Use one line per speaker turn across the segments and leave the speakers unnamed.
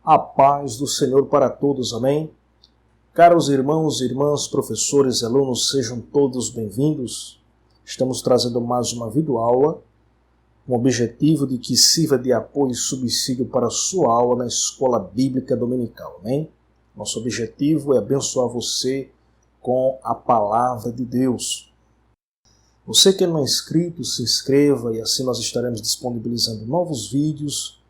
A paz do Senhor para todos, amém? Caros irmãos e irmãs, professores e alunos, sejam todos bem-vindos. Estamos trazendo mais uma videoaula com o objetivo de que sirva de apoio e subsídio para a sua aula na Escola Bíblica Dominical, amém? Nosso objetivo é abençoar você com a Palavra de Deus. Você que não é inscrito, se inscreva e assim nós estaremos disponibilizando novos vídeos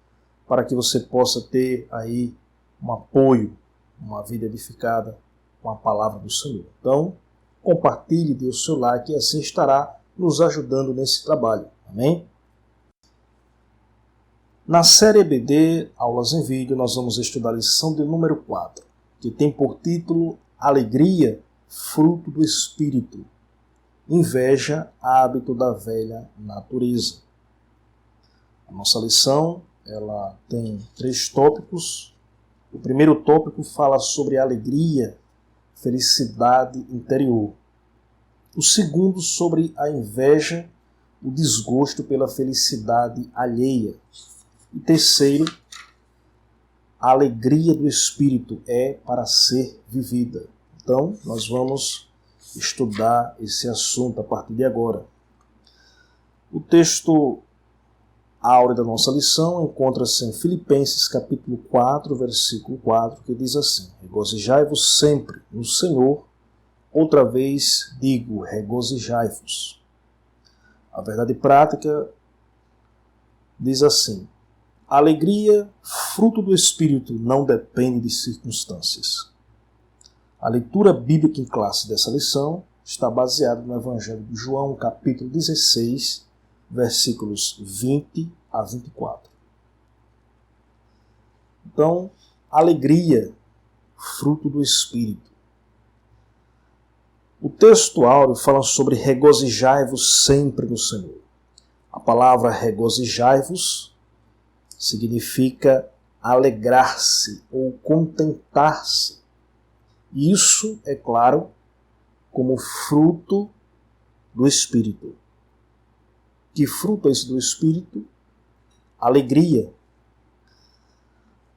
para que você possa ter aí um apoio, uma vida edificada com a Palavra do Senhor. Então, compartilhe, dê o seu like e assim estará nos ajudando nesse trabalho. Amém? Na série EBD, aulas em vídeo, nós vamos estudar a lição de número 4, que tem por título Alegria, fruto do Espírito. Inveja, hábito da velha natureza. A nossa lição ela tem 3 tópicos. O primeiro tópico fala sobre alegria, felicidade interior. O segundo sobre a inveja, o desgosto pela felicidade alheia. E terceiro, a alegria do Espírito é para ser vivida. Então, nós vamos estudar esse assunto a partir de agora. O texto áureo da nossa lição encontra-se em Filipenses capítulo 4, versículo 4, que diz assim: Regozijai-vos sempre no Senhor, outra vez digo, regozijai-vos. A verdade prática diz assim: a alegria, fruto do Espírito, não depende de circunstâncias. A leitura bíblica em classe dessa lição está baseada no Evangelho de João, capítulo 16, versículos 20 a 24. Então, alegria, fruto do Espírito. O texto áureo fala sobre regozijai-vos sempre no Senhor. A palavra regozijai-vos significa alegrar-se ou contentar-se. Isso, é claro, como fruto do Espírito. Que fruto é esse do Espírito? Alegria.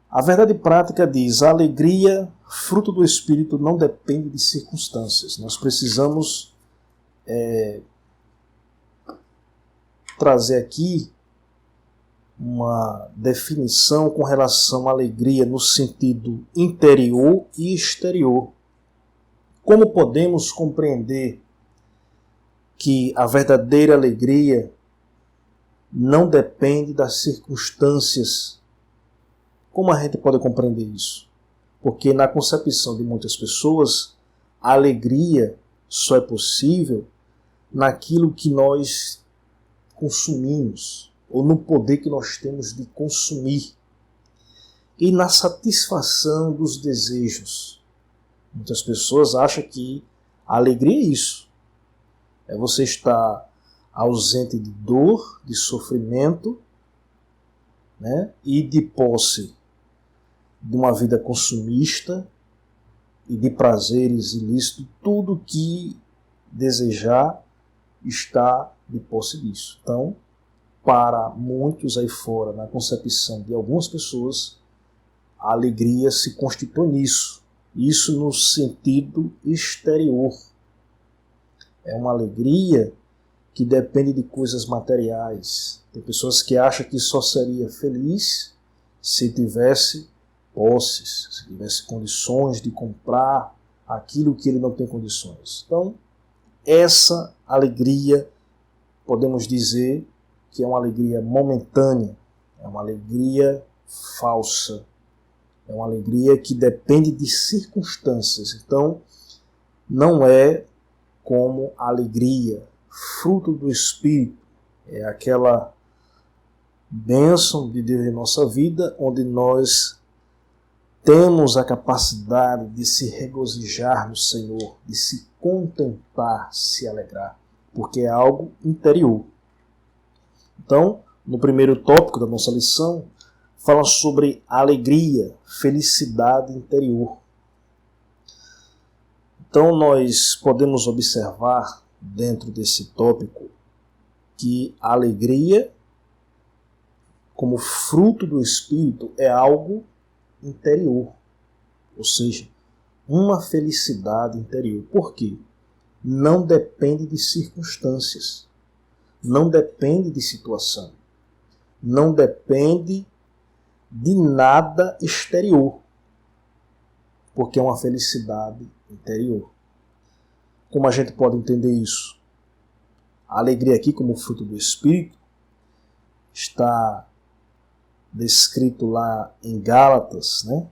A verdade prática diz: a alegria, fruto do Espírito, não depende de circunstâncias. Nós precisamos trazer aqui uma definição com relação à alegria no sentido interior e exterior. Como podemos compreender que a verdadeira alegria não depende das circunstâncias? Como a gente pode compreender isso? Porque na concepção de muitas pessoas, a alegria só é possível naquilo que nós consumimos, ou no poder que nós temos de consumir, e na satisfação dos desejos. Muitas pessoas acham que a alegria é isso. É você estar ausente de dor, de sofrimento, né, e de posse de uma vida consumista e de prazeres ilícitos. Tudo que desejar está de posse disso. Então, para muitos aí fora, na concepção de algumas pessoas, a alegria se constitui nisso. Isso no sentido exterior. É uma alegria que depende de coisas materiais. Tem pessoas que acham que só seria feliz se tivesse posses, se tivesse condições de comprar aquilo que ele não tem condições. Então, essa alegria, podemos dizer que é uma alegria momentânea, é uma alegria falsa, é uma alegria que depende de circunstâncias. Então, não é como a alegria, fruto do Espírito, é aquela bênção de Deus em nossa vida, onde nós temos a capacidade de se regozijar no Senhor, de se contentar, se alegrar, porque é algo interior. Então, no primeiro tópico da nossa lição, fala sobre alegria, felicidade interior. Então, nós podemos observar dentro desse tópico que a alegria, como fruto do Espírito, é algo interior, ou seja, uma felicidade interior. Por quê? Não depende de circunstâncias, não depende de situação, não depende de nada exterior, porque é uma felicidade interior. Como a gente pode entender isso? A alegria aqui, como fruto do Espírito, está descrito lá em Gálatas, né?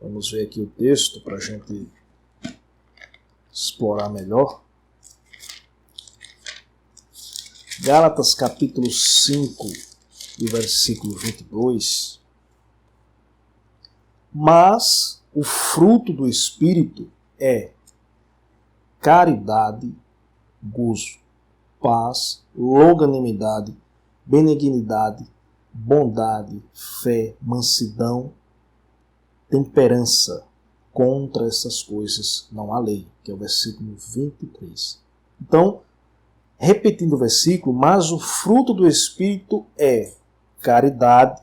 Vamos ver aqui o texto para a gente explorar melhor. Gálatas capítulo 5, e versículo 22. Mas o fruto do Espírito é caridade, gozo, paz, longanimidade, benignidade, bondade, fé, mansidão, temperança. Contra essas coisas não há lei, que é o versículo 23. Então, repetindo o versículo, mas o fruto do Espírito é caridade,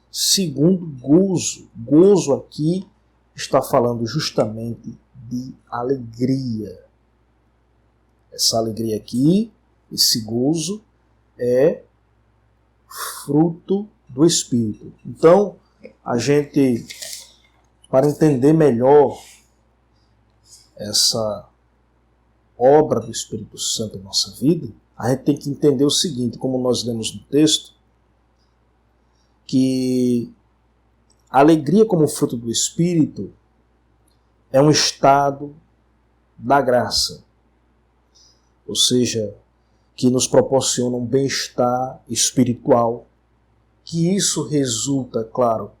segundo gozo. Gozo aqui está falando justamente de alegria. Essa alegria aqui, esse gozo, é fruto do Espírito. Então, a gente, para entender melhor essa obra do Espírito Santo em nossa vida, a gente tem que entender o seguinte, como nós lemos no texto, que a alegria como fruto do Espírito é um estado da graça, ou seja, que nos proporciona um bem-estar espiritual, que isso resulta, claro,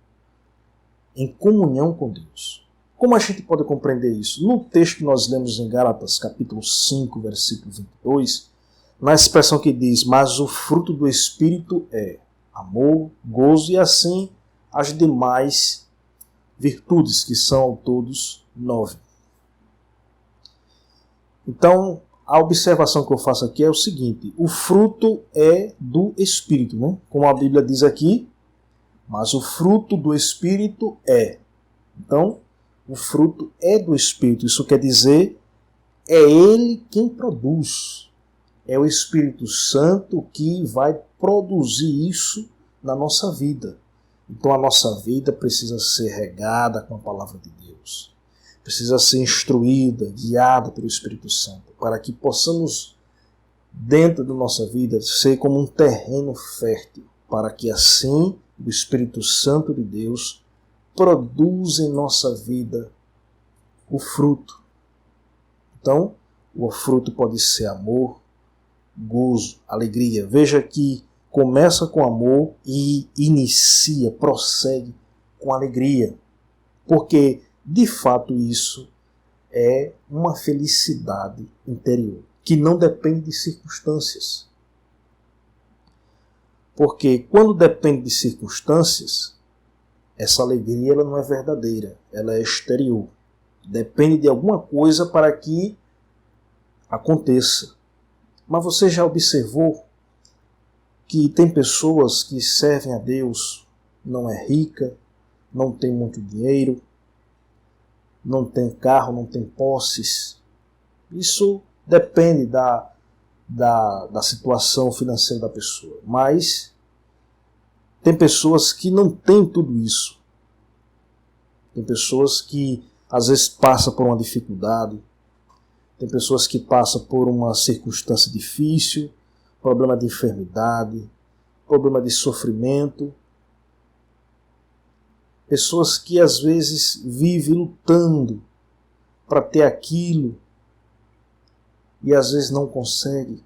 em comunhão com Deus. Como a gente pode compreender isso? No texto que nós lemos em Gálatas, capítulo 5, versículo 22, na expressão que diz, mas o fruto do Espírito é amor, gozo e assim as demais virtudes, que são ao todos 9. Então, a observação que eu faço aqui é o seguinte, o fruto é do Espírito, né? Como a Bíblia diz aqui, mas o fruto do Espírito é. Então, o fruto é do Espírito. Isso quer dizer, é Ele quem produz. É o Espírito Santo que vai produzir isso na nossa vida. Então, a nossa vida precisa ser regada com a palavra de Deus. Precisa ser instruída, guiada pelo Espírito Santo, para que possamos, dentro da nossa vida, ser como um terreno fértil, para que assim o Espírito Santo de Deus produza em nossa vida o fruto. Então, o fruto pode ser amor, gozo, alegria. Veja que começa com amor e inicia, prossegue com alegria. Porque, de fato, isso é uma felicidade interior, que não depende de circunstâncias. Porque quando depende de circunstâncias, essa alegria ela não é verdadeira, ela é exterior. Depende de alguma coisa para que aconteça. Mas você já observou que tem pessoas que servem a Deus, não é rica, não tem muito dinheiro, não tem carro, não tem posses. Isso depende da situação financeira da pessoa. Mas tem pessoas que não têm tudo isso. Tem pessoas que às vezes passam por uma dificuldade. Tem pessoas que passam por uma circunstância difícil, problema de enfermidade, problema de sofrimento. Pessoas que às vezes vivem lutando para ter aquilo e às vezes não conseguem.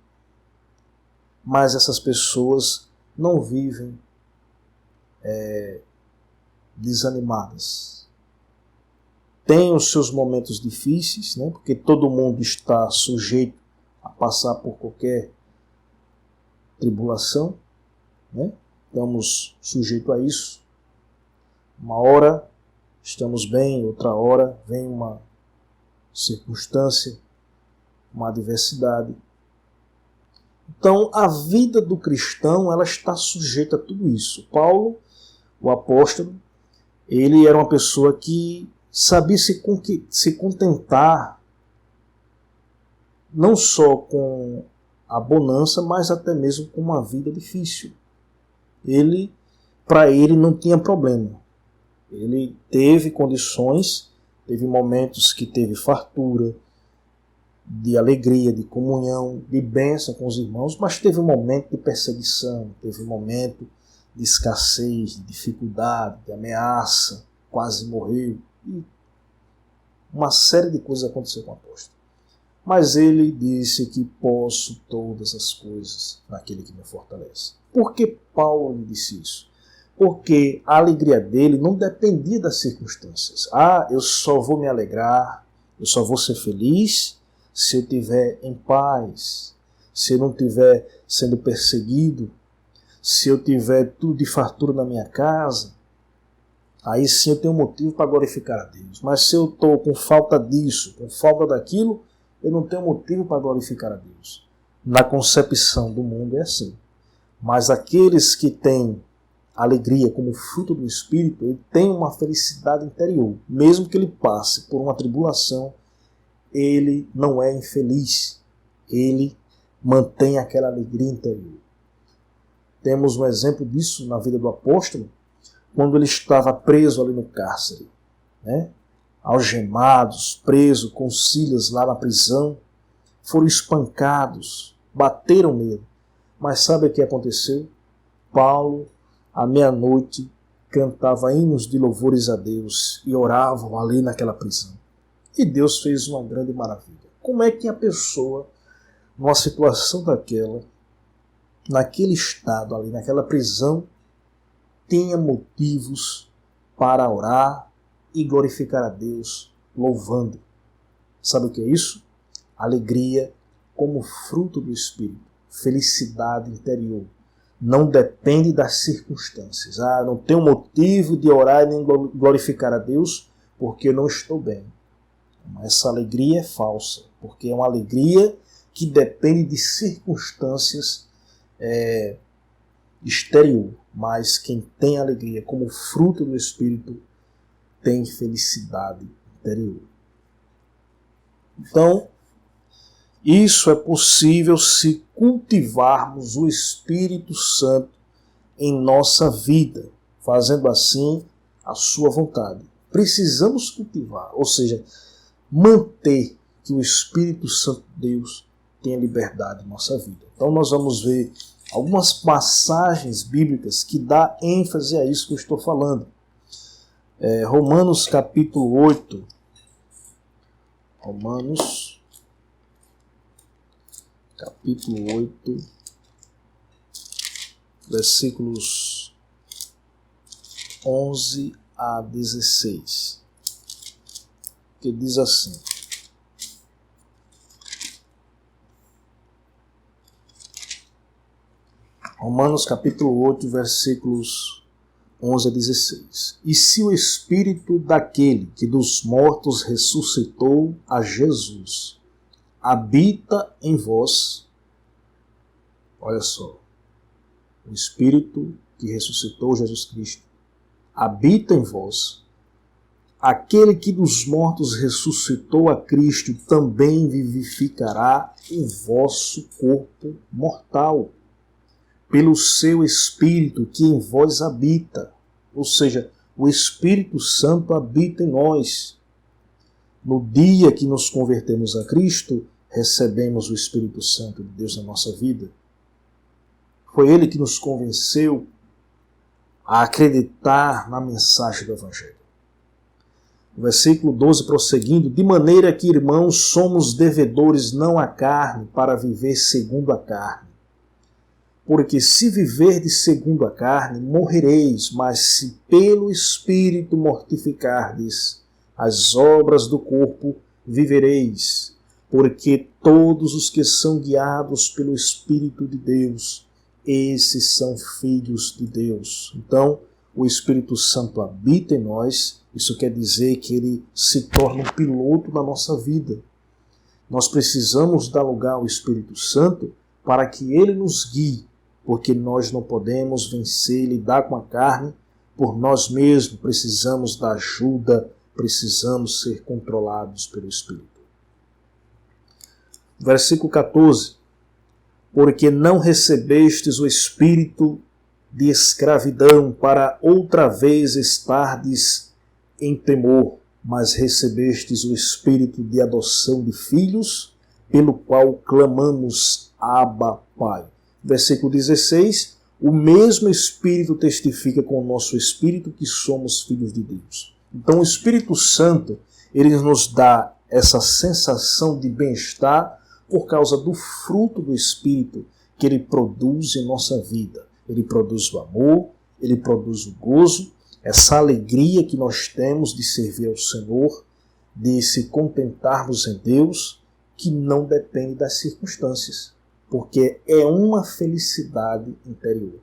Mas essas pessoas não vivem desanimadas. Tem os seus momentos difíceis, né? Porque todo mundo está sujeito a passar por qualquer tribulação, né? Estamos sujeitos a isso. Uma hora estamos bem, outra hora vem uma circunstância, uma adversidade. Então, a vida do cristão ela está sujeita a tudo isso. Paulo, o apóstolo, Ele era uma pessoa que sabia se contentar não só com a bonança, mas até mesmo com uma vida difícil. Para ele não tinha problema. Ele teve condições, teve momentos que teve fartura, de alegria, de comunhão, de bênção com os irmãos, mas teve um momento de perseguição, teve um momento de escassez, de dificuldade, de ameaça, quase morreu. E uma série de coisas aconteceu com o apóstolo. Mas ele disse que posso todas as coisas naquele que me fortalece. Por que Paulo lhe disse isso? Porque a alegria dele não dependia das circunstâncias. Eu só vou me alegrar, eu só vou ser feliz se eu estiver em paz, se eu não estiver sendo perseguido, se eu tiver tudo de fartura na minha casa, aí sim eu tenho motivo para glorificar a Deus. Mas se eu estou com falta disso, com falta daquilo, eu não tenho motivo para glorificar a Deus. Na concepção do mundo é assim. Mas aqueles que têm alegria como fruto do Espírito, ele tem uma felicidade interior. Mesmo que ele passe por uma tribulação, ele não é infeliz. Ele mantém aquela alegria interior. Temos um exemplo disso na vida do apóstolo, quando ele estava preso ali no cárcere, né? Algemados, preso com Silas lá na prisão, foram espancados, bateram nele. Mas sabe o que aconteceu? Paulo, à meia-noite, cantava hinos de louvores a Deus e oravam ali naquela prisão. E Deus fez uma grande maravilha. Como é que a pessoa, numa situação daquela, naquele estado ali, naquela prisão, tenha motivos para orar e glorificar a Deus, louvando? Sabe o que é isso? Alegria como fruto do Espírito, felicidade interior. Não depende das circunstâncias. Não tenho motivo de orar e nem glorificar a Deus porque eu não estou bem. Essa alegria é falsa, porque é uma alegria que depende de circunstâncias exterior. Mas quem tem alegria como fruto do Espírito tem felicidade interior. Então, isso é possível se cultivarmos o Espírito Santo em nossa vida, fazendo assim a sua vontade. Precisamos cultivar, ou seja, manter que o Espírito Santo de Deus tenha liberdade em nossa vida. Então nós vamos ver algumas passagens bíblicas que dá ênfase a isso que eu estou falando. Romanos capítulo 8. Romanos capítulo 8, versículos 11 a 16. Que diz assim: Romanos capítulo 8, versículos 11 a 16. E se o Espírito daquele que dos mortos ressuscitou a Jesus habita em vós, olha só, o Espírito que ressuscitou Jesus Cristo habita em vós, aquele que dos mortos ressuscitou a Cristo também vivificará o vosso corpo mortal, pelo seu Espírito que em vós habita. Ou seja, o Espírito Santo habita em nós. No dia que nos convertemos a Cristo, recebemos o Espírito Santo de Deus na nossa vida. Foi Ele que nos convenceu a acreditar na mensagem do Evangelho. O versículo 12 prosseguindo: de maneira que, irmãos, somos devedores não à carne, para viver segundo a carne. Porque se viverdes segundo a carne, morrereis, mas se pelo Espírito mortificardes as obras do corpo, vivereis. Porque todos os que são guiados pelo Espírito de Deus, esses são filhos de Deus. Então, o Espírito Santo habita em nós. Isso quer dizer que ele se torna um piloto na nossa vida. Nós precisamos dar lugar ao Espírito Santo para que ele nos guie, porque nós não podemos vencer e lidar com a carne, por nós mesmos, precisamos da ajuda, precisamos ser controlados pelo Espírito. Versículo 14. Porque não recebestes o espírito de escravidão para outra vez estardes em temor, mas recebestes o espírito de adoção de filhos, pelo qual clamamos Abba, Pai. Versículo 16. O mesmo Espírito testifica com o nosso espírito que somos filhos de Deus. Então o Espírito Santo, ele nos dá essa sensação de bem-estar por causa do fruto do Espírito que ele produz em nossa vida. Ele produz o amor, ele produz o gozo, essa alegria que nós temos de servir ao Senhor, de se contentarmos em Deus, que não depende das circunstâncias, porque é uma felicidade interior.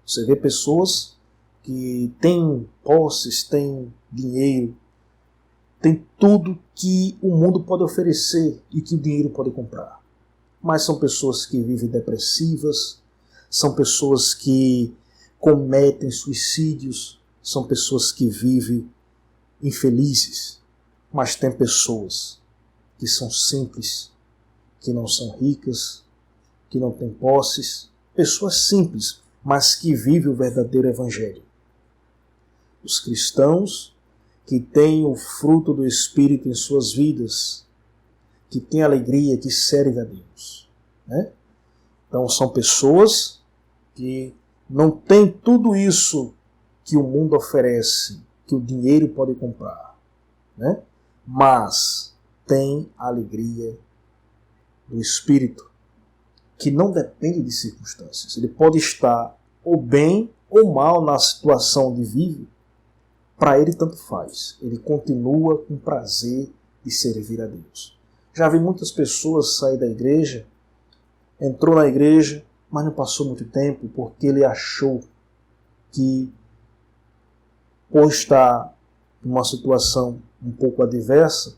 Você vê pessoas que têm posses, têm dinheiro, têm tudo que o mundo pode oferecer e que o dinheiro pode comprar. Mas são pessoas que vivem depressivas, são pessoas que cometem suicídios, são pessoas que vivem infelizes. Mas tem pessoas que são simples, que não são ricas, que não têm posses, pessoas simples, mas que vivem o verdadeiro Evangelho. Os cristãos que têm o fruto do Espírito em suas vidas, que têm alegria, que servem a Deus. Né? Então são pessoas que não têm tudo isso que o mundo oferece, que o dinheiro pode comprar, né? Mas têm a alegria do Espírito, que não depende de circunstâncias. Ele pode estar ou bem ou mal na situação onde vive, para ele tanto faz. Ele continua com prazer de servir a Deus. Já vi muitas pessoas sair da igreja, entrou na igreja, mas não passou muito tempo porque ele achou que, por estar numa situação um pouco adversa,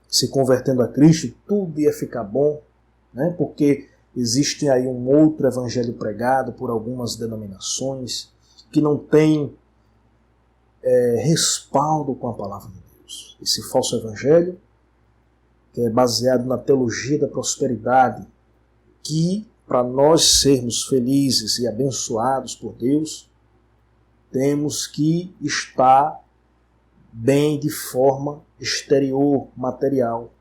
se convertendo a Cristo, tudo ia ficar bom, né? Porque existe aí um outro evangelho pregado por algumas denominações que não tem respaldo com a palavra de Deus. Esse falso evangelho, que é baseado na teologia da prosperidade, que para nós sermos felizes e abençoados por Deus, temos que estar bem de forma exterior, material.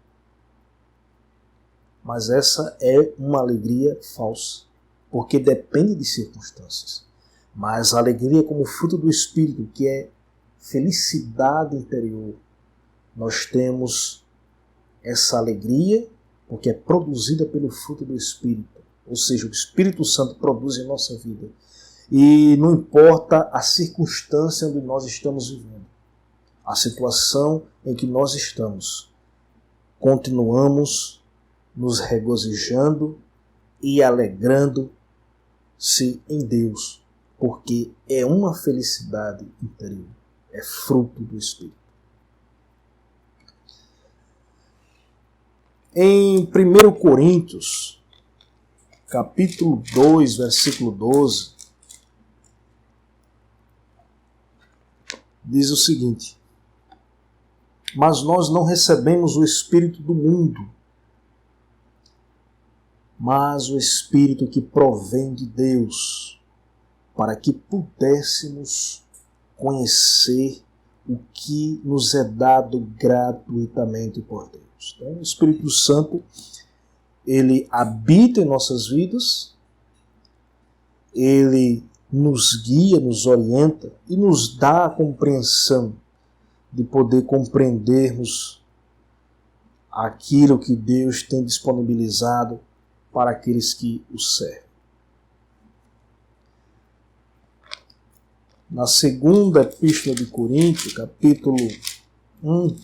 Mas essa é uma alegria falsa, porque depende de circunstâncias. Mas a alegria como fruto do Espírito, que é felicidade interior, nós temos essa alegria porque é produzida pelo fruto do Espírito. Ou seja, o Espírito Santo produz em nossa vida. E não importa a circunstância onde nós estamos vivendo, a situação em que nós estamos, continuamos nos regozijando e alegrando-se em Deus, porque é uma felicidade interior, é fruto do Espírito. Em 1 Coríntios, capítulo 2, versículo 12, diz o seguinte: mas nós não recebemos o Espírito do mundo, mas o Espírito que provém de Deus, para que pudéssemos conhecer o que nos é dado gratuitamente por Deus. Então, o Espírito Santo, ele habita em nossas vidas, ele nos guia, nos orienta e nos dá a compreensão de poder compreendermos aquilo que Deus tem disponibilizado para aqueles que o servem. Na segunda epístola de Coríntios, capítulo 1,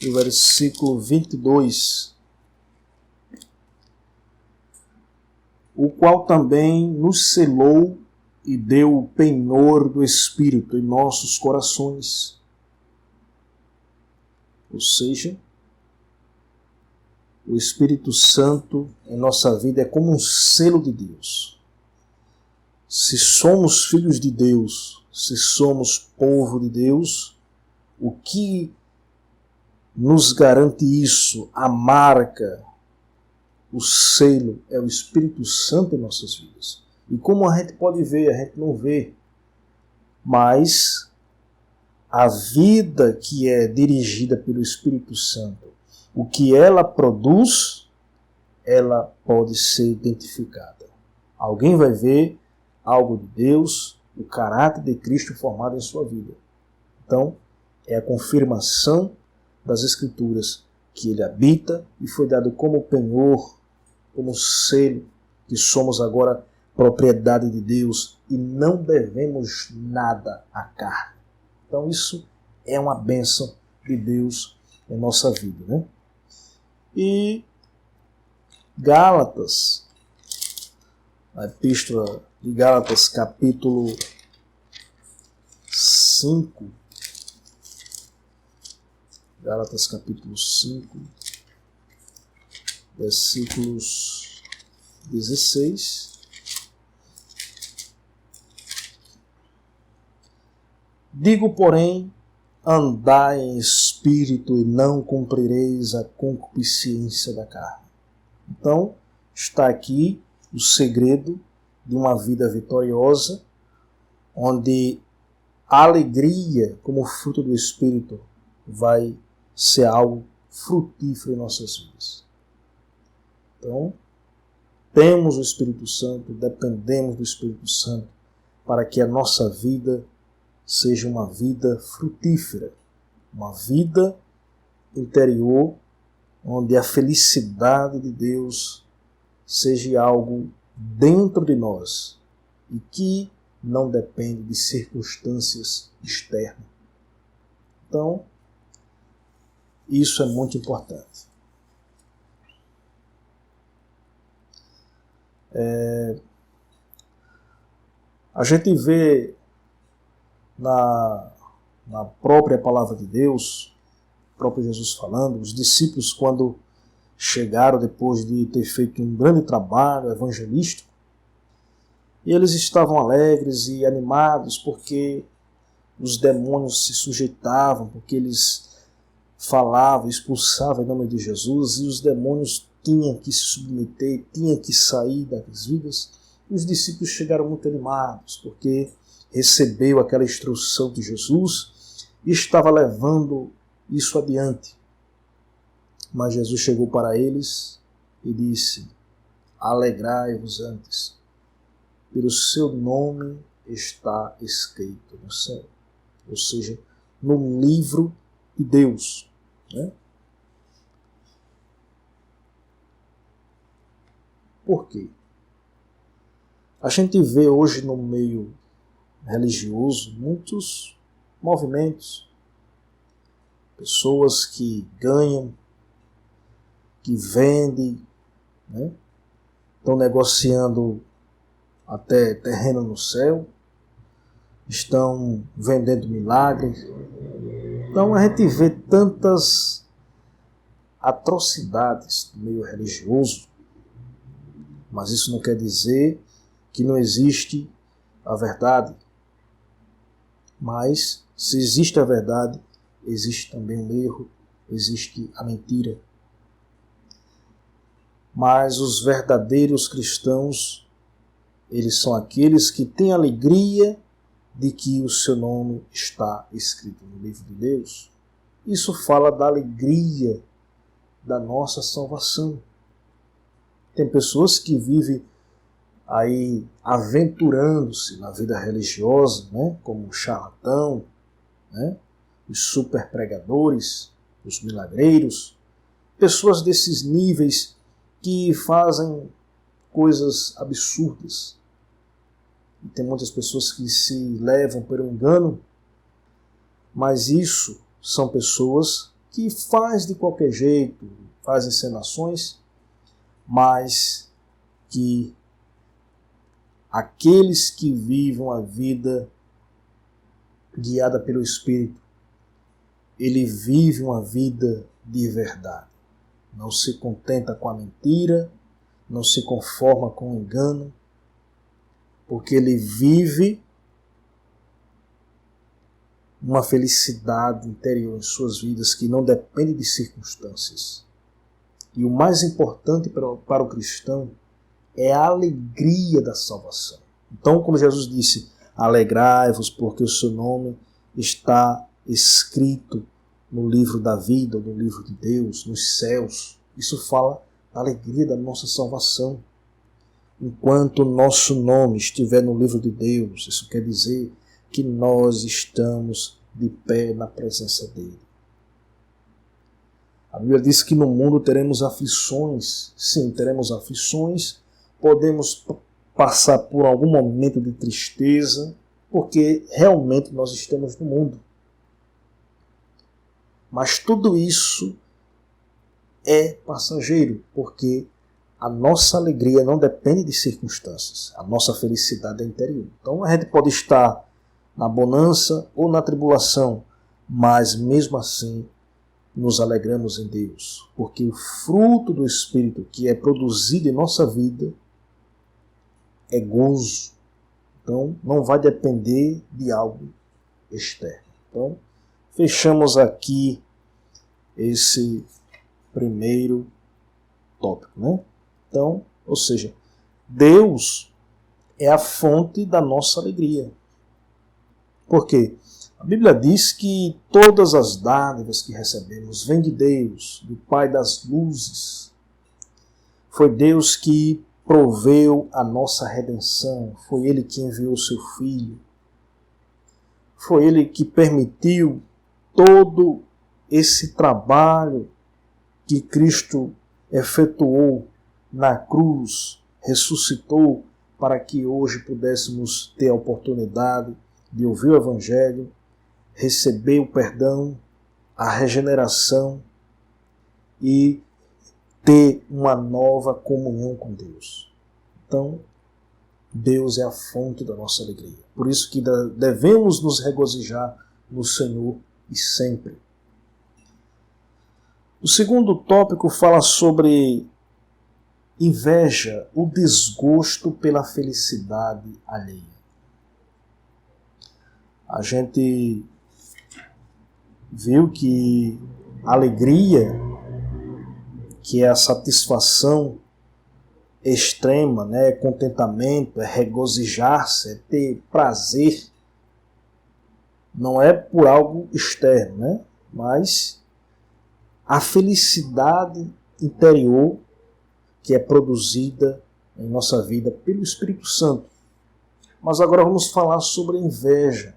o versículo 22, o qual também nos selou e deu o penhor do Espírito em nossos corações. Ou seja, O Espírito Santo em nossa vida é como um selo de Deus. Se somos filhos de Deus, se somos povo de Deus, o que nos garante isso, a marca, o selo, é o Espírito Santo em nossas vidas. E como a gente pode ver, a gente não vê, mas a vida que é dirigida pelo Espírito Santo, o que ela produz, ela pode ser identificada. Alguém vai ver algo de Deus, o caráter de Cristo formado em sua vida. Então, é a confirmação das Escrituras que ele habita e foi dado como penhor, como selo, que somos agora propriedade de Deus e não devemos nada à carne. Então isso é uma bênção de Deus em nossa vida, né? E Gálatas, a epístola de Gálatas, capítulo 5, Gálatas capítulo 5, versículos 16. Digo, porém, andai em espírito e não cumprireis a concupiscência da carne. Então, está aqui o segredo de uma vida vitoriosa, onde a alegria como fruto do Espírito vai ser algo frutífero em nossas vidas. Então, temos o Espírito Santo, dependemos do Espírito Santo para que a nossa vida seja uma vida frutífera, uma vida interior, onde a felicidade de Deus seja algo dentro de nós e que não depende de circunstâncias externas. Então, isso é muito importante. A gente vê na própria palavra de Deus, o próprio Jesus falando, os discípulos quando chegaram depois de ter feito um grande trabalho evangelístico, e eles estavam alegres e animados porque os demônios se sujeitavam, porque eles falavam, expulsavam em nome de Jesus, e os demônios tinham que se submeter, tinham que sair das vidas. E os discípulos chegaram muito animados, porque recebeu aquela instrução de Jesus e estava levando isso adiante. Mas Jesus chegou para eles e disse: alegrai-vos antes, pelo seu nome está escrito no céu. Ou seja, no livro de Deus. Né? Por quê? A gente vê hoje no meio religioso muitos movimentos, pessoas que ganham, que vendem, né? Estão negociando até terreno no céu, estão vendendo milagres. Então a gente vê tantas atrocidades no meio religioso, mas isso não quer dizer que não existe a verdade. Mas se existe a verdade, existe também o erro, existe a mentira. Mas os verdadeiros cristãos, eles são aqueles que têm alegria de que o seu nome está escrito no livro de Deus. Isso fala da alegria da nossa salvação. Tem pessoas que vivem aí aventurando-se na vida religiosa, né? Como o charlatão, né? Os super pregadores, os milagreiros, pessoas desses níveis que fazem coisas absurdas. E tem muitas pessoas que se levam pelo engano, mas isso são pessoas que fazem de qualquer jeito, fazem encenações, mas que aqueles que vivem a vida guiada pelo Espírito, ele vive uma vida de verdade. não se contenta com a mentira, não se conforma com o engano, porque ele vive uma felicidade interior em suas vidas que não depende de circunstâncias. E o mais importante para o cristão é a alegria da salvação. Então, como Jesus disse, alegrai-vos porque o seu nome está escrito no livro da vida, no livro de Deus, nos céus. Isso fala da alegria da nossa salvação. Enquanto o nosso nome estiver no livro de Deus, isso quer dizer que nós estamos de pé na presença dele. A Bíblia diz que no mundo teremos aflições. Sim, teremos aflições. Podemos passar por algum momento de tristeza, porque realmente nós estamos no mundo. Mas tudo isso é passageiro, porque a nossa alegria não depende de circunstâncias. A nossa felicidade é interior. Então a gente pode estar na bonança ou na tribulação, mas mesmo assim nos alegramos em Deus, porque o fruto do Espírito que é produzido em nossa vida é gozo. Então não vai depender de algo externo. Então fechamos aqui esse primeiro tópico, né? Então, ou seja, Deus é a fonte da nossa alegria. Por quê? A Bíblia diz que todas as dádivas que recebemos vêm de Deus, do Pai das luzes. Foi Deus que proveu a nossa redenção, foi Ele que enviou o seu Filho, foi Ele que permitiu todo esse trabalho que Cristo efetuou na cruz, ressuscitou para que hoje pudéssemos ter a oportunidade de ouvir o Evangelho, receber o perdão, a regeneração e ter uma nova comunhão com Deus. Então, Deus é a fonte da nossa alegria. Por isso que devemos nos regozijar no Senhor e sempre. O segundo tópico fala sobre inveja, o desgosto pela felicidade alheia. A gente viu que a alegria, que é a satisfação extrema, né, é contentamento, é regozijar-se, é ter prazer, não é por algo externo, né, mas a felicidade interior que é produzida em nossa vida pelo Espírito Santo. Mas agora vamos falar sobre inveja.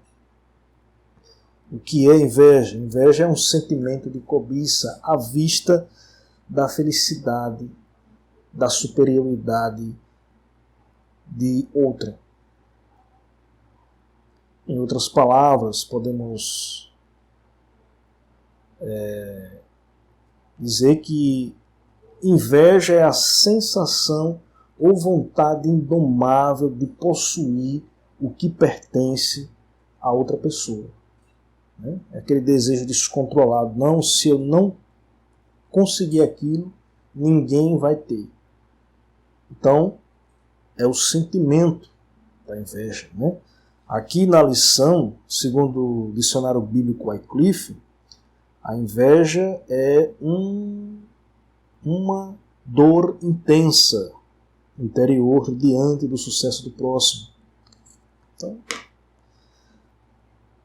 O que é inveja? Inveja é um sentimento de cobiça à vista da felicidade, da superioridade de outra. Em outras palavras, podemos dizer que inveja é a sensação ou vontade indomável de possuir o que pertence a outra pessoa. É aquele desejo descontrolado. Não, se eu não conseguir aquilo, ninguém vai ter. Então, é o sentimento da inveja. Né? Aqui na lição, segundo o dicionário bíblico Wycliffe, a inveja é uma dor intensa, interior, diante do sucesso do próximo. Então,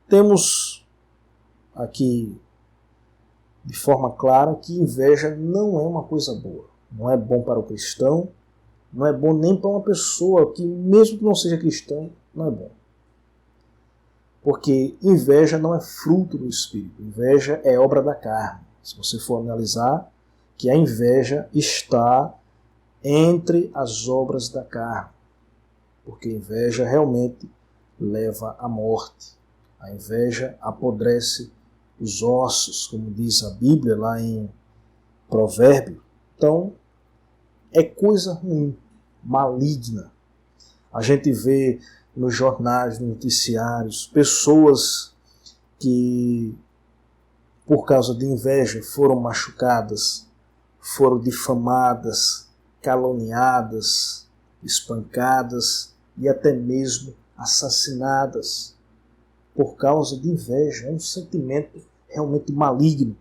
temos aqui de forma clara que inveja não é uma coisa boa. Não é bom para o cristão, não é bom nem para uma pessoa que, mesmo que não seja cristão, não é bom. Porque inveja não é fruto do Espírito, inveja é obra da carne. Se você for analisar, que a inveja está entre as obras da carne. Porque a inveja realmente leva à morte. A inveja apodrece os ossos, como diz a Bíblia lá em Provérbio. Então, é coisa ruim, maligna. A gente vê nos jornais, nos noticiários, pessoas que, por causa de inveja, foram machucadas, foram difamadas, caluniadas, espancadas e até mesmo assassinadas por causa de inveja. É um sentimento realmente maligno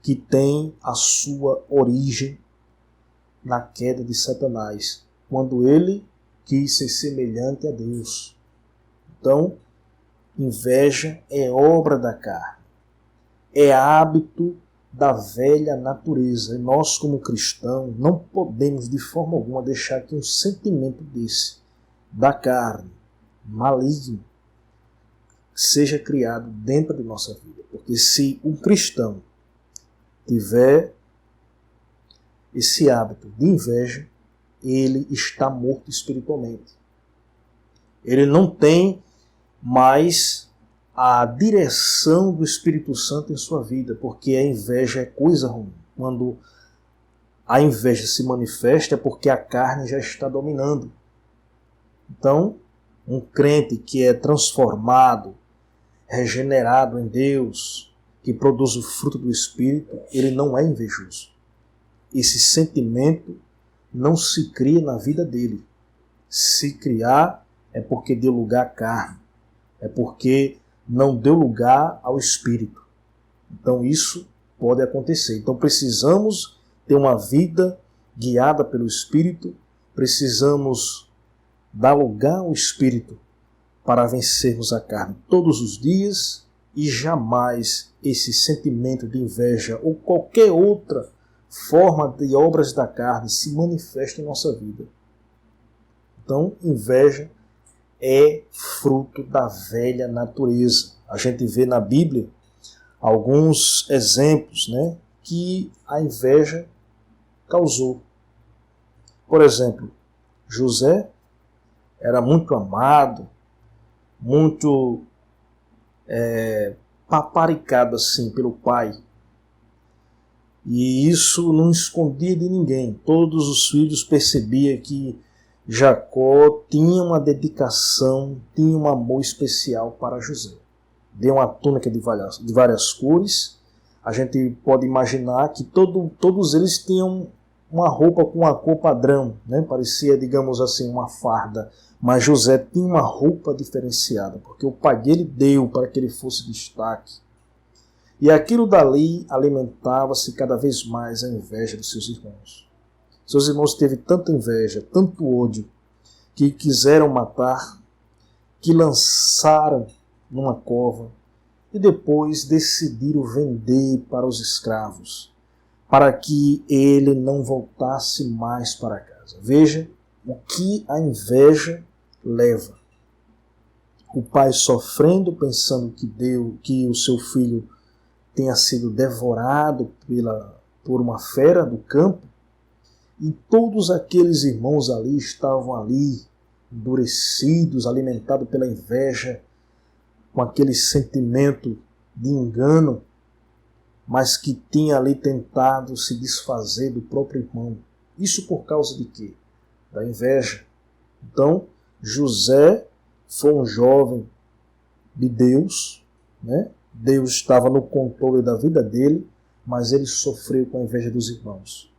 que tem a sua origem na queda de Satanás, quando ele quis ser semelhante a Deus. Então, inveja é obra da carne, é hábito da velha natureza. E nós, como cristãos, não podemos de forma alguma deixar que um sentimento desse, da carne, maligno, seja criado dentro de nossa vida. Porque se um cristão tiver esse hábito de inveja, ele está morto espiritualmente. Ele não tem mais a direção do Espírito Santo em sua vida, porque a inveja é coisa ruim. Quando a inveja se manifesta é porque a carne já está dominando. Então, um crente que é transformado, regenerado em Deus, que produz o fruto do Espírito, ele não é invejoso. Esse sentimento não se cria na vida dele. Se criar, é porque deu lugar à carne. É porque não deu lugar ao Espírito. Então isso pode acontecer. Então precisamos ter uma vida guiada pelo Espírito, precisamos dar lugar ao Espírito para vencermos a carne todos os dias e jamais esse sentimento de inveja ou qualquer outra forma de obras da carne se manifesta em nossa vida. Então, inveja é fruto da velha natureza. A gente vê na Bíblia alguns exemplos, que a inveja causou. Por exemplo, José era muito amado, muito paparicado assim pelo pai. E isso não escondia de ninguém. Todos os filhos percebiam que Jacó tinha uma dedicação, tinha um amor especial para José. Deu uma túnica de várias cores. A gente pode imaginar que todos eles tinham uma roupa com uma cor padrão, parecia, digamos assim, uma farda. Mas José tinha uma roupa diferenciada, porque o pai dele deu para que ele fosse destaque. E aquilo dali alimentava-se cada vez mais a inveja dos seus irmãos. Seus irmãos teve tanta inveja, tanto ódio, que quiseram matar, que lançaram numa cova e depois decidiram vender para os escravos, para que ele não voltasse mais para casa. Veja o que a inveja leva. O pai sofrendo, pensando que o seu filho tenha sido devorado por uma fera do campo, e todos aqueles irmãos ali estavam ali, endurecidos, alimentados pela inveja, com aquele sentimento de engano, mas que tinha ali tentado se desfazer do próprio irmão. Isso por causa de quê? Da inveja. Então, José foi um jovem de Deus, Deus estava no controle da vida dele, mas ele sofreu com a inveja dos irmãos.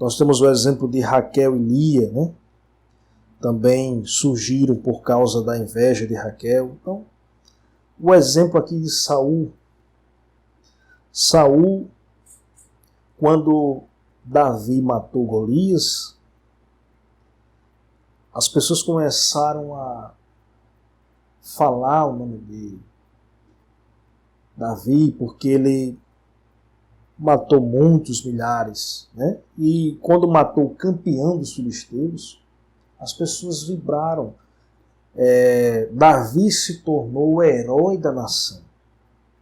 Nós temos o exemplo de Raquel e Lia, também surgiram por causa da inveja de Raquel. Então, o exemplo aqui de Saul. Saul, quando Davi matou Golias, as pessoas começaram a falar o nome de Davi, porque ele matou muitos, milhares, E quando matou o campeão dos filisteus, as pessoas vibraram. Davi se tornou o herói da nação.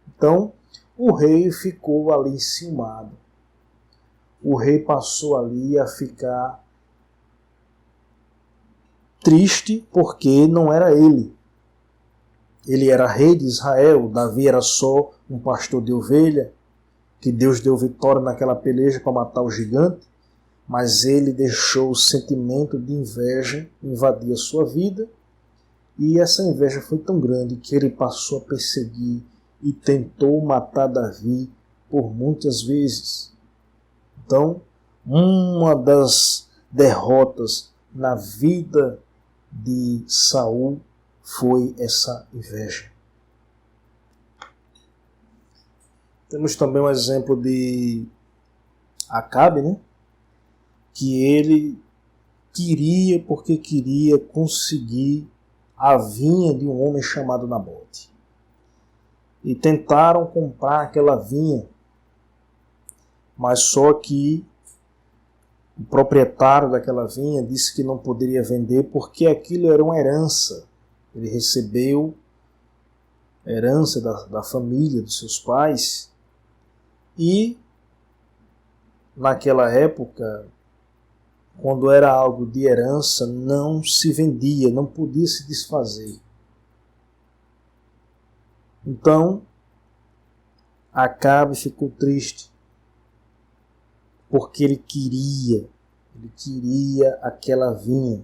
Então, o rei ficou ali enciumado. O rei passou ali a ficar triste porque não era ele. Ele era rei de Israel, Davi era só um pastor de ovelha, que Deus deu vitória naquela peleja para matar o gigante, mas ele deixou o sentimento de inveja invadir a sua vida, e essa inveja foi tão grande que ele passou a perseguir e tentou matar Davi por muitas vezes. Então, uma das derrotas na vida de Saul foi essa inveja. Temos também um exemplo de Acabe, né? Que ele queria, porque queria conseguir a vinha de um homem chamado Nabote. E tentaram comprar aquela vinha, mas só que o proprietário daquela vinha disse que não poderia vender porque aquilo era uma herança. Ele recebeu herança da família, dos seus pais, e naquela época, quando era algo de herança, não se vendia, não podia se desfazer. Então, Acabe ficou triste, porque ele queria aquela vinha.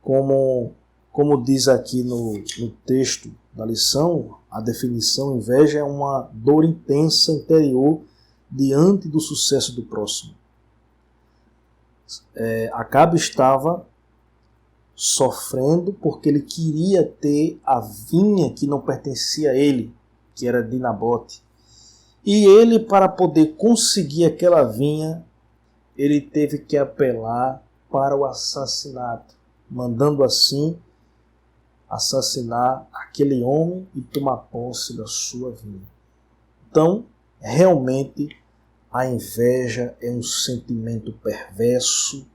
Como diz aqui no texto da lição, a definição: inveja é uma dor intensa interior diante do sucesso do próximo. Acabe estava sofrendo porque ele queria ter a vinha que não pertencia a ele, que era de Nabote. E ele, para poder conseguir aquela vinha, ele teve que apelar para o assassinato, mandando assim assassinar aquele homem e tomar posse da sua vinha. Então, realmente, a inveja é um sentimento perverso,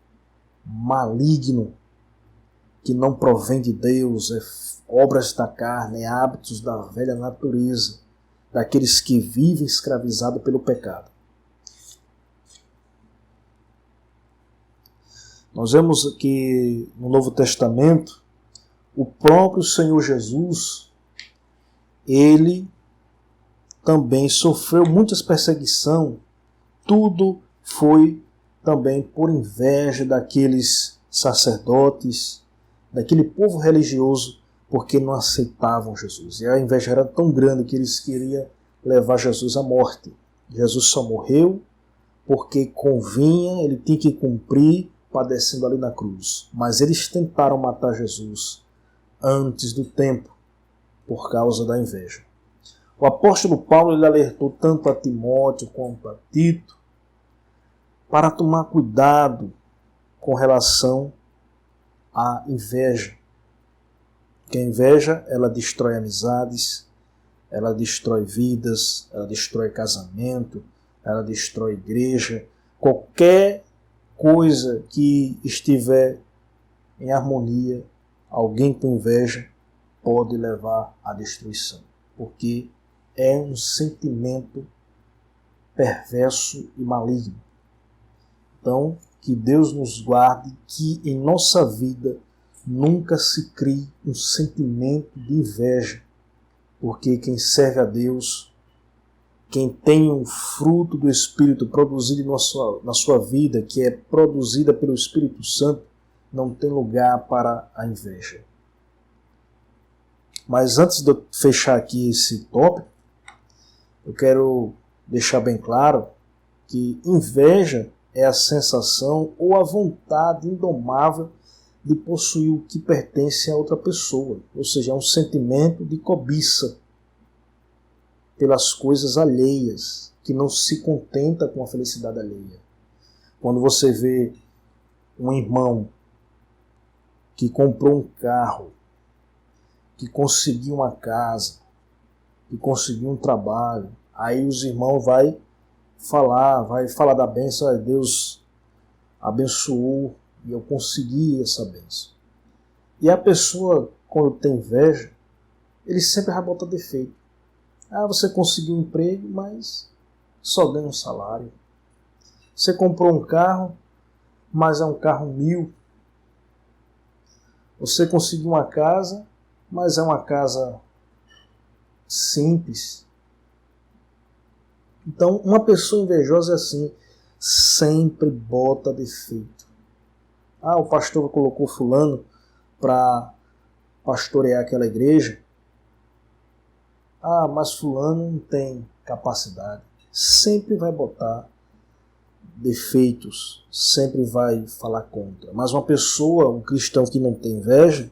maligno, que não provém de Deus, é obras da carne, é hábitos da velha natureza, daqueles que vivem escravizados pelo pecado. Nós vemos aqui no Novo Testamento, o próprio Senhor Jesus, ele também sofreu muitas perseguições. Tudo foi também por inveja daqueles sacerdotes, daquele povo religioso, porque não aceitavam Jesus. E a inveja era tão grande que eles queriam levar Jesus à morte. Jesus só morreu porque convinha, ele tinha que cumprir, padecendo ali na cruz. Mas eles tentaram matar Jesus antes do tempo, por causa da inveja. O apóstolo Paulo ele alertou tanto a Timóteo quanto a Tito para tomar cuidado com relação à inveja. Porque a inveja, ela destrói amizades, ela destrói vidas, ela destrói casamento, ela destrói igreja. Qualquer coisa que estiver em harmonia, alguém com inveja pode levar à destruição. Porque é um sentimento perverso e maligno. Então, que Deus nos guarde que em nossa vida nunca se crie um sentimento de inveja, porque quem serve a Deus, quem tem o fruto do Espírito produzido na sua vida, que é produzida pelo Espírito Santo, não tem lugar para a inveja. Mas antes de eu fechar aqui esse tópico, eu quero deixar bem claro que inveja é a sensação ou a vontade indomável de possuir o que pertence a outra pessoa. Ou seja, é um sentimento de cobiça pelas coisas alheias, que não se contenta com a felicidade alheia. Quando você vê um irmão que comprou um carro, que conseguiu uma casa, que conseguiu um trabalho, aí os irmãos vai falar da bênção, Deus abençoou e eu consegui essa bênção. E a pessoa, quando tem inveja, ele sempre vai botar defeito. Você conseguiu um emprego, mas só ganha um salário. Você comprou um carro, mas é um carro 1000. Você conseguiu uma casa, mas é uma casa simples. Então, uma pessoa invejosa é assim, sempre bota defeito. O pastor colocou fulano para pastorear aquela igreja. Mas fulano não tem capacidade, sempre vai botar defeitos, sempre vai falar contra. Mas uma pessoa, um cristão que não tem inveja,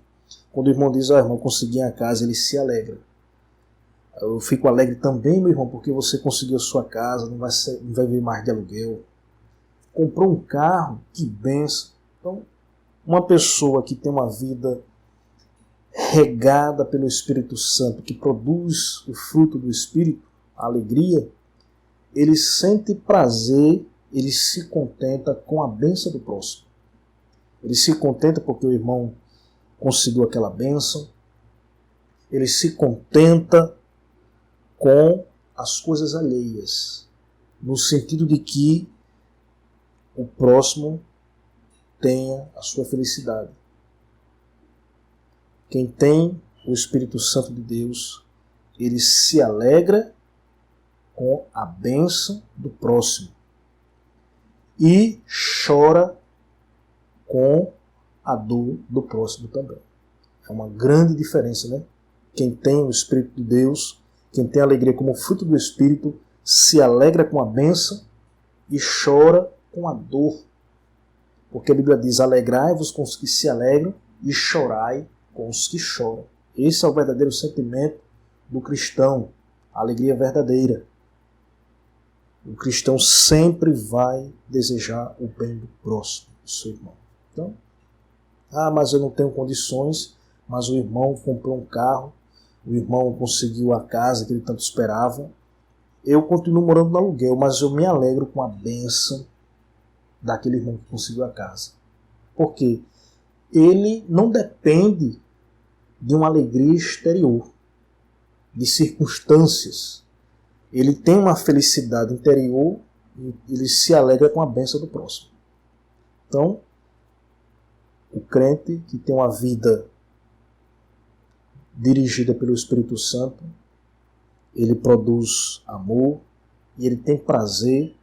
quando o irmão diz, irmão, consegui a casa, ele se alegra. Eu fico alegre também, meu irmão, porque você conseguiu a sua casa, não vai viver mais de aluguel. Comprou um carro, que benção. Então, uma pessoa que tem uma vida regada pelo Espírito Santo, que produz o fruto do Espírito, a alegria, ele sente prazer, ele se contenta com a bênção do próximo. Ele se contenta porque o irmão conseguiu aquela bênção. Ele se contenta com as coisas alheias, no sentido de que o próximo tenha a sua felicidade. Quem tem o Espírito Santo de Deus, ele se alegra com a bênção do próximo e chora com a dor do próximo também. É uma grande diferença, né? Quem tem o Espírito de Deus, quem tem a alegria como fruto do Espírito, se alegra com a bênção e chora com a dor. Porque a Bíblia diz, alegrai-vos com os que se alegram e chorai com os que choram. Esse é o verdadeiro sentimento do cristão, a alegria verdadeira. O cristão sempre vai desejar o bem do próximo, do seu irmão. Então, mas eu não tenho condições, mas o irmão comprou um carro, o irmão conseguiu a casa que ele tanto esperava. Eu continuo morando no aluguel, mas eu me alegro com a bênção daquele irmão que conseguiu a casa. Por quê? Ele não depende de uma alegria exterior, de circunstâncias. Ele tem uma felicidade interior e ele se alegra com a bênção do próximo. Então, o crente que tem uma vida dirigida pelo Espírito Santo, ele produz amor e ele tem prazer,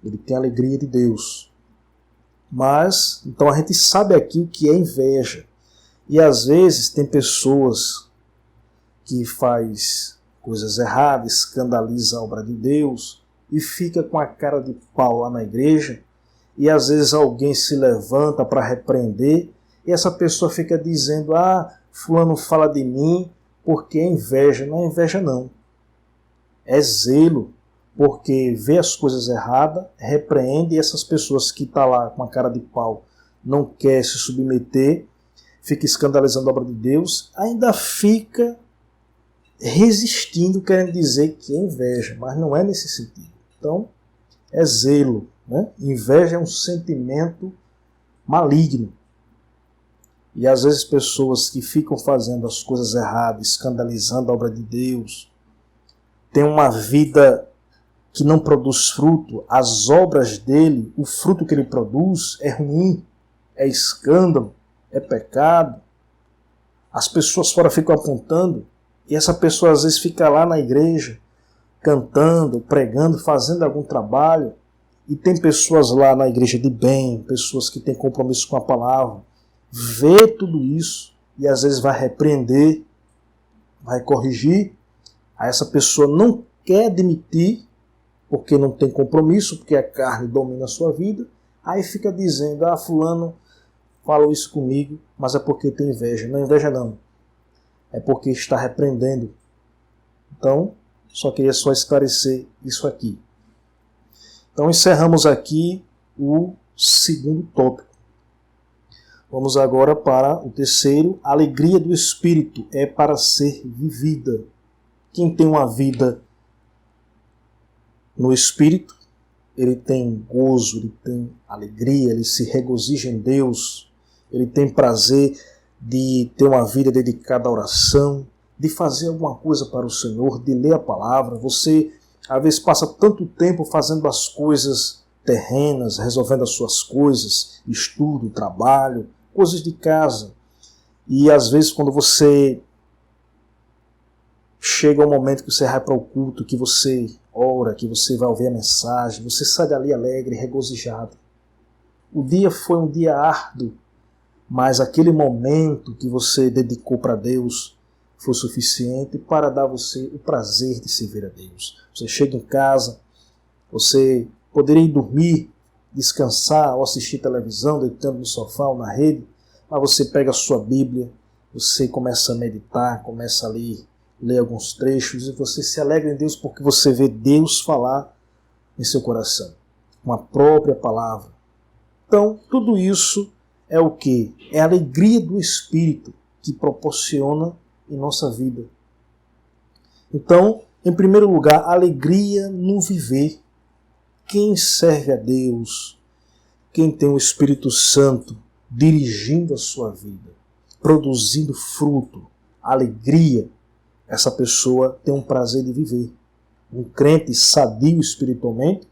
ele tem a alegria de Deus. Mas, então a gente sabe aqui o que é inveja. E às vezes tem pessoas que faz coisas erradas, escandaliza a obra de Deus e fica com a cara de pau lá na igreja, e às vezes alguém se levanta para repreender e essa pessoa fica dizendo, fulano fala de mim porque é inveja. Não é inveja não, é zelo, porque vê as coisas erradas, repreende, e essas pessoas que estão lá com a cara de pau não quer se submeter, fica escandalizando a obra de Deus, ainda fica resistindo, querendo dizer que é inveja, mas não é nesse sentido. Então, é zelo, né? Inveja é um sentimento maligno. E às vezes pessoas que ficam fazendo as coisas erradas, escandalizando a obra de Deus, têm uma vida que não produz fruto, as obras dele, o fruto que ele produz é ruim, é escândalo, é pecado. As pessoas fora ficam apontando, e essa pessoa às vezes fica lá na igreja, cantando, pregando, fazendo algum trabalho, e tem pessoas lá na igreja de bem, pessoas que têm compromisso com a palavra, vê tudo isso, e às vezes vai repreender, vai corrigir, aí essa pessoa não quer admitir, porque não tem compromisso, porque a carne domina a sua vida, aí fica dizendo, fulano falou isso comigo, mas é porque tem inveja. Não é inveja não, é porque está repreendendo. Então, só queria esclarecer isso aqui. Então encerramos aqui o segundo tópico. Vamos agora para o terceiro. A alegria do Espírito é para ser vivida. Quem tem uma vida no Espírito, ele tem gozo, ele tem alegria, ele se regozija em Deus, ele tem prazer de ter uma vida dedicada à oração, de fazer alguma coisa para o Senhor, de ler a palavra. Você, às vezes, passa tanto tempo fazendo as coisas terrenas, resolvendo as suas coisas, estudo, trabalho, coisas de casa. E, às vezes, quando você chega um momento que você vai para o culto, que você ora, que você vai ouvir a mensagem, você sai dali alegre, regozijado. O dia foi um dia árduo, mas aquele momento que você dedicou para Deus, foi suficiente para dar a você o prazer de servir a Deus. Você chega em casa, você poderia ir dormir, descansar ou assistir televisão, deitando no sofá ou na rede, mas você pega a sua Bíblia, você começa a meditar, começa a ler alguns trechos e você se alegra em Deus porque você vê Deus falar em seu coração, com a própria palavra. Então, tudo isso é o quê? É a alegria do Espírito que proporciona em nossa vida. Então, em primeiro lugar, alegria no viver. Quem serve a Deus, quem tem o Espírito Santo dirigindo a sua vida, produzindo fruto, alegria, essa pessoa tem um prazer de viver. Um crente sadio espiritualmente,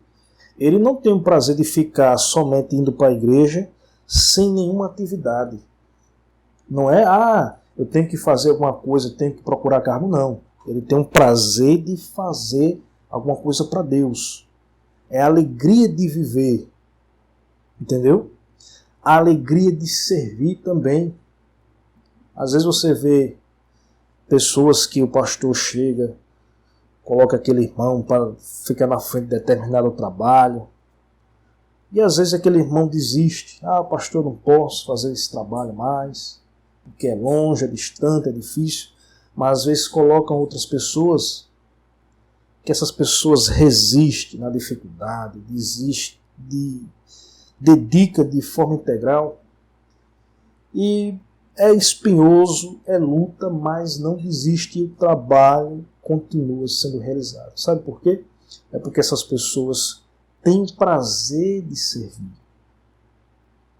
ele não tem o prazer de ficar somente indo para a igreja sem nenhuma atividade. Não é, eu tenho que fazer alguma coisa, eu tenho que procurar cargo, não. Ele tem um prazer de fazer alguma coisa para Deus. É a alegria de viver. Entendeu? A alegria de servir também. Às vezes você vê pessoas que o pastor chega, coloca aquele irmão para ficar na frente de determinado trabalho. E às vezes aquele irmão desiste. Pastor, eu não posso fazer esse trabalho mais, porque é longe, é distante, é difícil. Mas às vezes colocam outras pessoas, que essas pessoas resistem na dificuldade, dedica de forma integral. E é espinhoso, é luta, mas não desiste e o trabalho continua sendo realizado. Sabe por quê? É porque essas pessoas têm prazer de servir.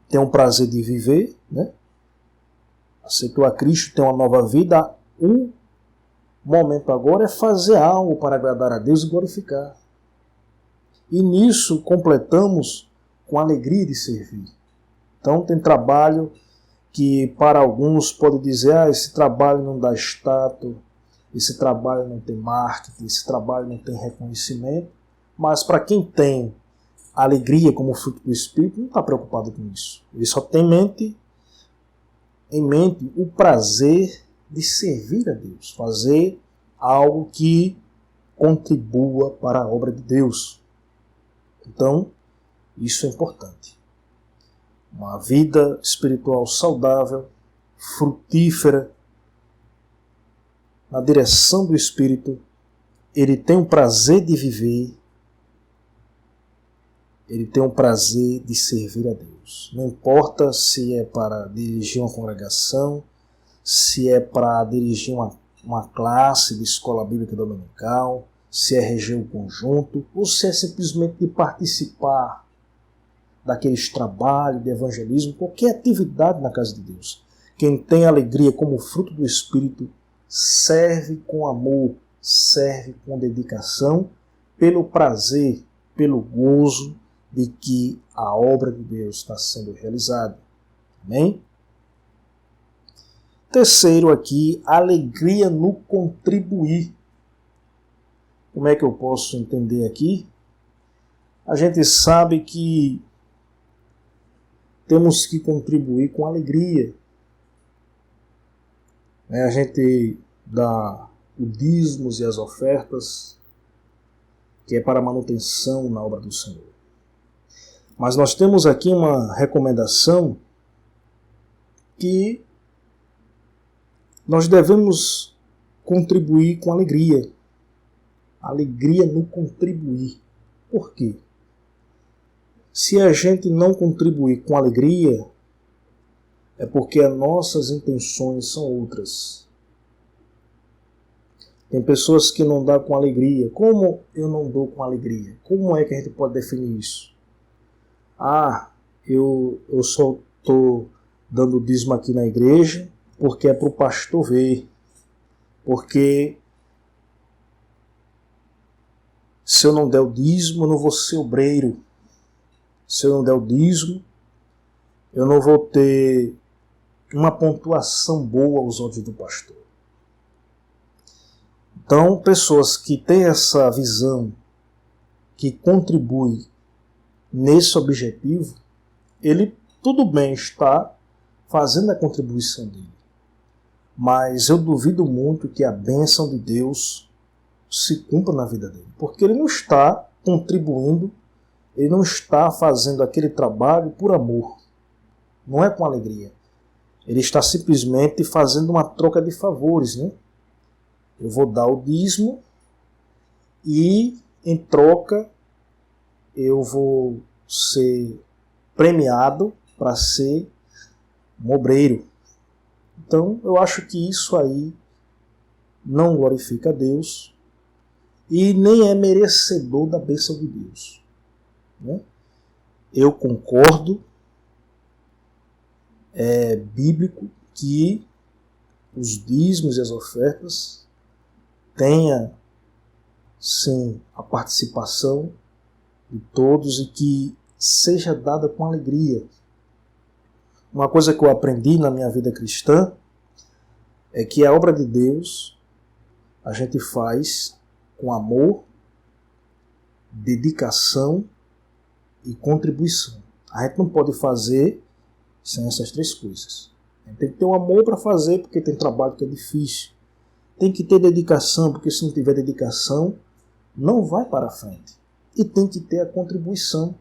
Têm um prazer de viver, né? Aceitou a Cristo, tem uma nova vida. O momento agora é fazer algo para agradar a Deus e glorificar. E nisso completamos com a alegria de servir. Então tem trabalho que para alguns pode dizer, esse trabalho não dá status, esse trabalho não tem marketing, esse trabalho não tem reconhecimento, mas para quem tem alegria como fruto do Espírito, não está preocupado com isso. Ele só tem em mente o prazer de servir a Deus, fazer algo que contribua para a obra de Deus. Então, isso é importante. Uma vida espiritual saudável, frutífera, na direção do Espírito, ele tem um prazer de viver, ele tem um prazer de servir a Deus. Não importa se é para dirigir uma congregação, se é para dirigir uma classe de escola bíblica dominical, se é reger um conjunto, ou se é simplesmente de participar daqueles trabalhos de evangelismo, qualquer atividade na casa de Deus. Quem tem alegria como fruto do Espírito serve com amor, serve com dedicação, pelo prazer, pelo gozo de que a obra de Deus está sendo realizada. Amém? Terceiro aqui, alegria no contribuir. Como é que eu posso entender aqui? A gente sabe que temos que contribuir com alegria. A gente dá o dízimos e as ofertas, que é para manutenção na obra do Senhor. Mas nós temos aqui uma recomendação que nós devemos contribuir com alegria. Alegria no contribuir. Por quê? Se a gente não contribuir com alegria, é porque as nossas intenções são outras. Tem pessoas que não dão com alegria. Como eu não dou com alegria? Como é que a gente pode definir isso? Eu só estou dando dízimo aqui na igreja porque é para o pastor ver. Porque se eu não der o dízimo, eu não vou ser obreiro. Se eu não der o dízimo, eu não vou ter uma pontuação boa aos olhos do pastor. Então, pessoas que têm essa visão, que contribuem nesse objetivo, ele tudo bem está fazendo a contribuição dele. mas eu duvido muito que a bênção de Deus se cumpra na vida dele, porque ele não está contribuindo, ele não está fazendo aquele trabalho por amor, não é com alegria. Ele está simplesmente fazendo uma troca de favores, né? Eu vou dar o dízimo e, em troca, eu vou ser premiado para ser um obreiro. Então, eu acho que isso aí não glorifica a Deus e nem é merecedor da bênção de Deus, né? Eu concordo, é bíblico que os dízimos e as ofertas tenha, sim, a participação de todos e que seja dada com alegria. Uma coisa que eu aprendi na minha vida cristã é que a obra de Deus a gente faz com amor, dedicação e contribuição. A gente não pode fazer sem essas três coisas. A gente tem que ter um amor para fazer, porque tem trabalho que é difícil. Tem que ter dedicação, porque se não tiver dedicação, não vai para frente. E tem que ter a contribuição.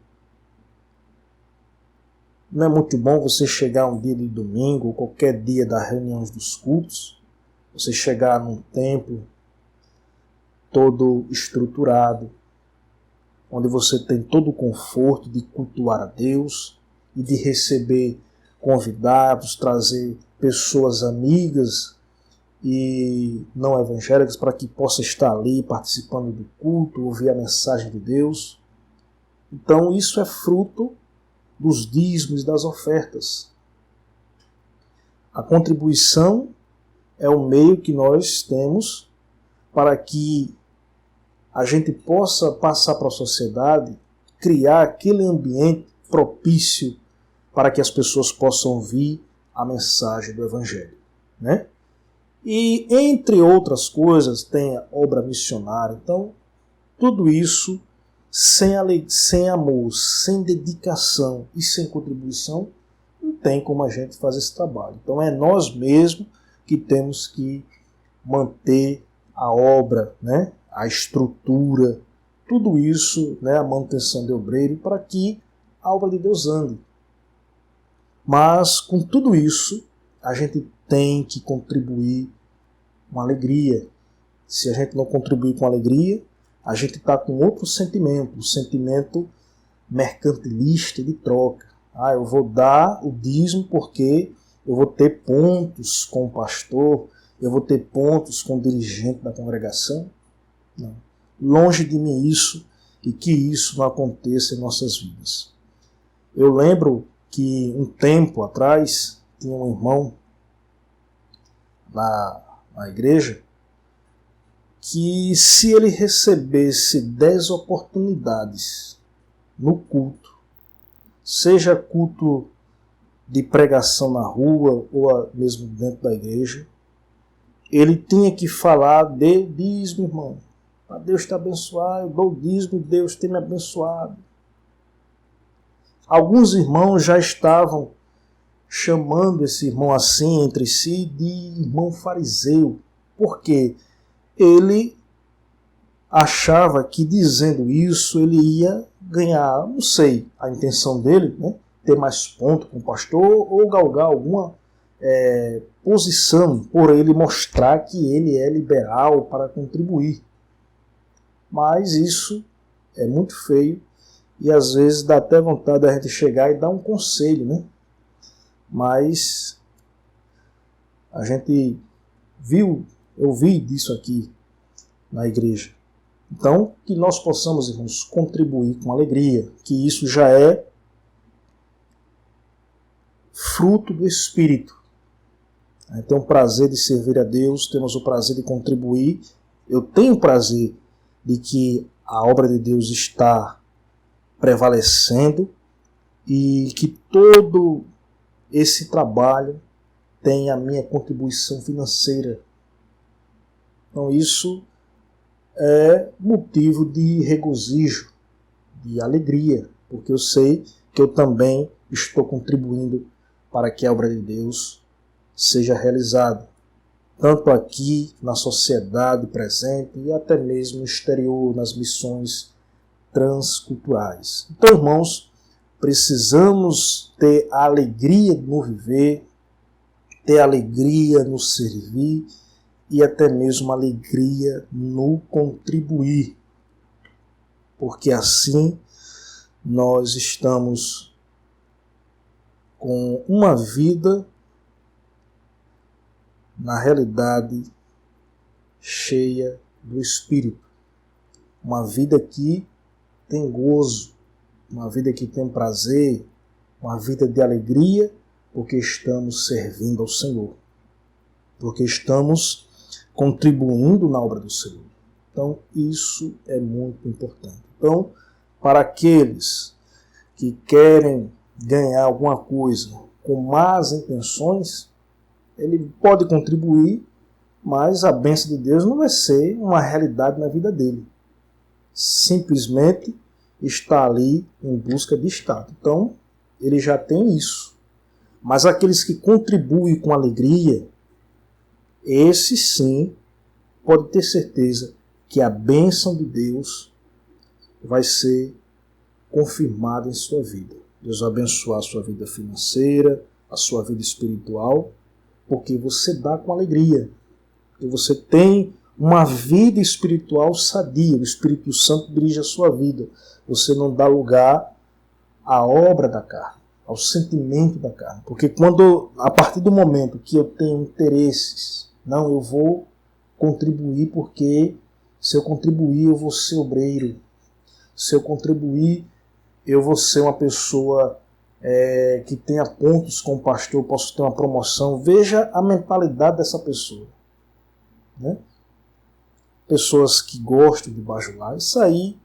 Não é muito bom você chegar um dia de domingo, ou qualquer dia das reuniões dos cultos, você chegar num templo todo estruturado, onde você tem todo o conforto de cultuar a Deus e de receber convidados, trazer pessoas amigas e não evangélicas para que possa estar ali participando do culto, ouvir a mensagem de Deus. Então isso é fruto dos dízimos e das ofertas. A contribuição é o meio que nós temos para que a gente possa passar para a sociedade, criar aquele ambiente propício para que as pessoas possam ouvir a mensagem do Evangelho, né? E, entre outras coisas, tem a obra missionária. Então, tudo isso, sem amor, sem dedicação e sem contribuição, não tem como a gente fazer esse trabalho. Então, é nós mesmos que temos que manter a obra, né? A estrutura, tudo isso, né? A manutenção de obreiro, para que a obra de Deus ande. Mas, com tudo isso, a gente tem que contribuir com alegria. Se a gente não contribuir com alegria, a gente está com outro sentimento, um sentimento mercantilista de troca. Eu vou dar o dízimo porque eu vou ter pontos com o pastor, eu vou ter pontos com o dirigente da congregação. Não. Longe de mim isso, e que isso não aconteça em nossas vidas. Eu lembro que um tempo atrás tinha um irmão na igreja que, se ele recebesse 10 oportunidades no culto, seja culto de pregação na rua ou mesmo dentro da igreja, ele tinha que falar: dê o dízimo, irmão, para Deus te abençoar, eu dou o dízimo, Deus tem me abençoado. Alguns irmãos já estavam chamando esse irmão assim entre si de irmão fariseu, porque ele achava que, dizendo isso, ele ia ganhar, não sei, a intenção dele, né, ter mais ponto com o pastor ou galgar alguma posição, por ele mostrar que ele é liberal para contribuir. Mas isso é muito feio e às vezes dá até vontade da gente chegar e dar um conselho, né? Mas a gente eu vi disso aqui na igreja. Então, que nós possamos, irmãos, contribuir com alegria, que isso já é fruto do Espírito. A gente tem o prazer de servir a Deus, temos o prazer de contribuir. Eu tenho o prazer de que a obra de Deus está prevalecendo e que todo esse trabalho tem a minha contribuição financeira. Então isso é motivo de regozijo, de alegria, porque eu sei que eu também estou contribuindo para que a obra de Deus seja realizada. tanto aqui na sociedade presente e até mesmo no exterior, nas missões transculturais. Então, irmãos, precisamos ter a alegria no viver, ter alegria no servir e até mesmo alegria no contribuir, porque assim nós estamos com uma vida, na realidade, cheia do Espírito. Uma vida que tem gozo, uma vida que tem prazer, uma vida de alegria, porque estamos servindo ao Senhor, porque estamos contribuindo na obra do Senhor. Então, isso é muito importante. Então, para aqueles que querem ganhar alguma coisa com más intenções, ele pode contribuir, mas a bênção de Deus não vai ser uma realidade na vida dele. Simplesmente está ali em busca de status. Então, ele já tem isso. Mas aqueles que contribuem com alegria, esses sim, pode ter certeza que a bênção de Deus vai ser confirmada em sua vida. Deus vai abençoar a sua vida financeira, a sua vida espiritual, porque você dá com alegria. Porque você tem uma vida espiritual sadia. O Espírito Santo dirige a sua vida. Você não dá lugar à obra da carne, ao sentimento da carne. Porque a partir do momento que eu tenho interesses, não, eu vou contribuir, porque se eu contribuir eu vou ser obreiro. Se eu contribuir eu vou ser uma pessoa que tenha pontos com o pastor, posso ter uma promoção. Veja a mentalidade dessa pessoa, né? Pessoas que gostam de bajular, isso aí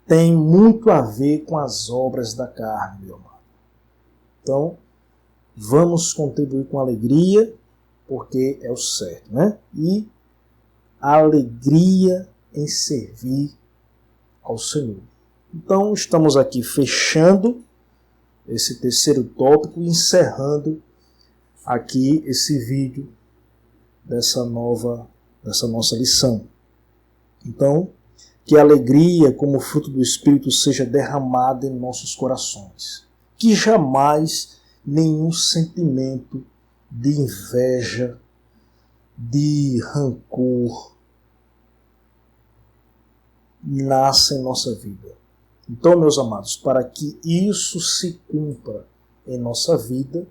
tem muito a ver com as obras da carne, meu amado. Então, vamos contribuir com alegria, porque é o certo, né? E a alegria em servir ao Senhor. Então, estamos aqui fechando esse terceiro tópico e encerrando aqui esse vídeo dessa nossa lição. Então, que a alegria como fruto do Espírito seja derramada em nossos corações. Que jamais nenhum sentimento de inveja, de rancor, nasça em nossa vida. Então, meus amados, para que isso se cumpra em nossa vida,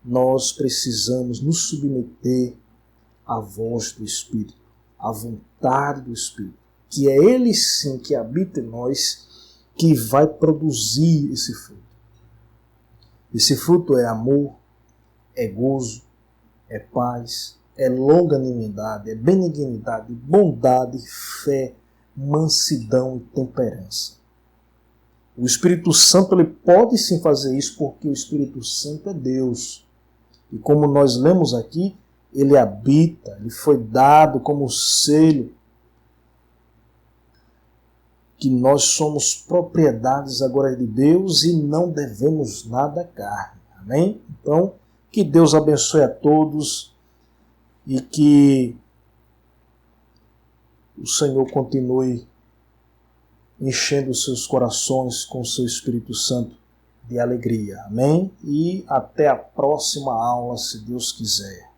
nós precisamos nos submeter à voz do Espírito, à vontade do Espírito, que é Ele sim que habita em nós, que vai produzir esse fruto. Esse fruto é amor, é gozo, é paz, é longanimidade, é benignidade, bondade, fé, mansidão e temperança. O Espírito Santo ele pode sim fazer isso, porque o Espírito Santo é Deus. E como nós lemos aqui, ele habita, ele foi dado como selo, que nós somos propriedades agora de Deus e não devemos nada à carne. Amém? Então, que Deus abençoe a todos e que o Senhor continue enchendo os seus corações com o seu Espírito Santo de alegria. Amém? E até a próxima aula, se Deus quiser.